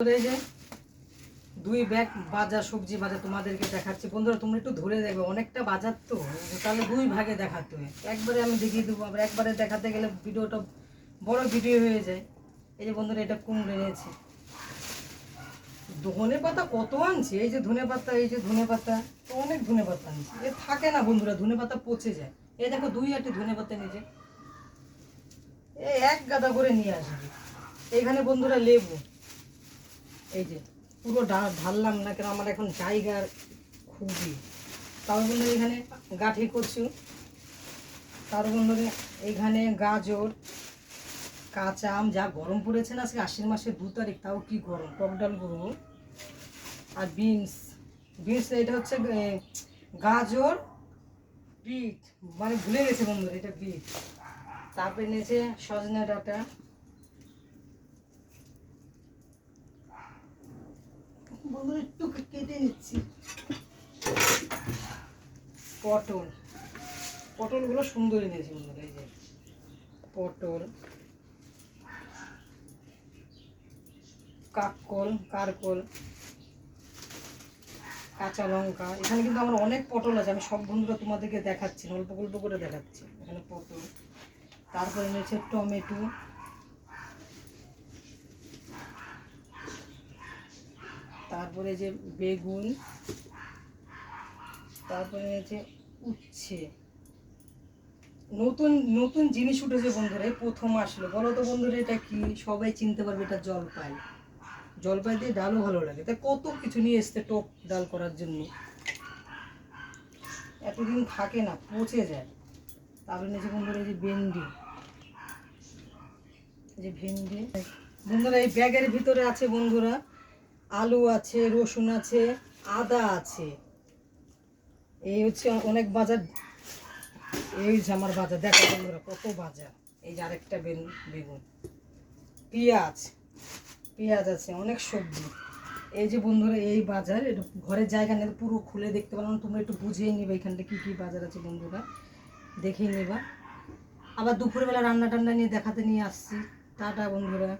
এই যে 2 ব্যাগ বাজার, সবজি বাজার তোমাদেরকে দেখাচ্ছি বন্ধুরা। তোমরা একটু ধরে দেখবে, অনেকটা বাজার তো, তাহলে 2 ভাগে দেখাতে হয়। একবারে আমি দেখিয়ে দেবো, আবার একবারে দেখাতে গেলে ভিডিওটা বড় ভিডিও হয়ে যায়। এই যে বন্ধুরা, এটা কুমড়ো এনেছি। ধনে পাতা কত আনছি, এই যে ধনে পাতা, এই যে ধনে পাতা, তো অনেক ধনে পাতা আনছি। এ থাকে না বন্ধুরা, ধনে পাতা পচে যায়। এই দেখো 2 আটি ধনে পাতা নিচে, এই 1 গাদা করে নিয়ে আসবে। এইখানে বন্ধুরা লেবু, এই যে পুরো ঢাললাম না কেন, আমার এখন জায়গার খুবই। তার বন্ধুরা এখানে গাঠি কচু, তার বন্ধুরা এখানে গাজর, কাঁচা আম, যা গরম পড়েছে না আজকে, আশ্বিন মাসের 2 তারিখ, তাও কি গরম, টক ডাল করবো। আর বিনস, এটা হচ্ছে গাজর, বিট, মানে ভুলে গেছে বন্ধুরা, এটা বিট। তারপরে নিয়েছে সজনে ডাঁটা, বন্ধুরা একটু কেটে নিচ্ছি। পটলগুলো সুন্দর এনেছি বন্ধুরা, এই যে পটল, কারকল, কাঁচা লঙ্কা। এখানে কিন্তু আমার অনেক পটল আছে, আমি সব বন্ধুরা তোমাদেরকে দেখাচ্ছি, অল্প অল্প করে দেখাচ্ছি। এখানে পটল, তারপরে এনেছে টমেটো, তারপরে যে বেগুন, তারপরে এনেছে উচ্ছে। নতুন নতুন জিনিস উঠেছে বন্ধুরা, প্রথম আসলো। বলো তো বন্ধুরা এটা কি, সবাই চিনতে পারবে, এটা জলপাই। জলপাই দিয়ে ডালও ভালো লাগে। তাই কত কিছু নিয়ে এসছে টক ডাল করার জন্য, এতদিন থাকে না, পচে যায়। তারপরে নিচে বন্ধুরা এই যে ভেন্ডি, বন্ধুরা এই ব্যাগের ভিতরে আছে বন্ধুরা আলু আছে, রসুন আছে, আদা আছে। এই হচ্ছে অনেক বাজার। এই যে আমার বাজার দেখো বন্ধুরা, কত বাজার। এই যে আরেকটা বেগুন, পেঁয়াজ আছে, অনেক সবজি। এই যে বন্ধুরা এই বাজার, এটা ঘরের জায়গা নেই, পুরো খুলে দেখতে পারলাম। তোমরা একটু বুঝিয়ে নিবে এখানটা কি কি বাজার আছে বন্ধুরা, দেখে নেবা। আবার দুপুরবেলা রান্না টান্না নিয়ে দেখাতে নিয়ে আসছি। টাটা বন্ধুরা।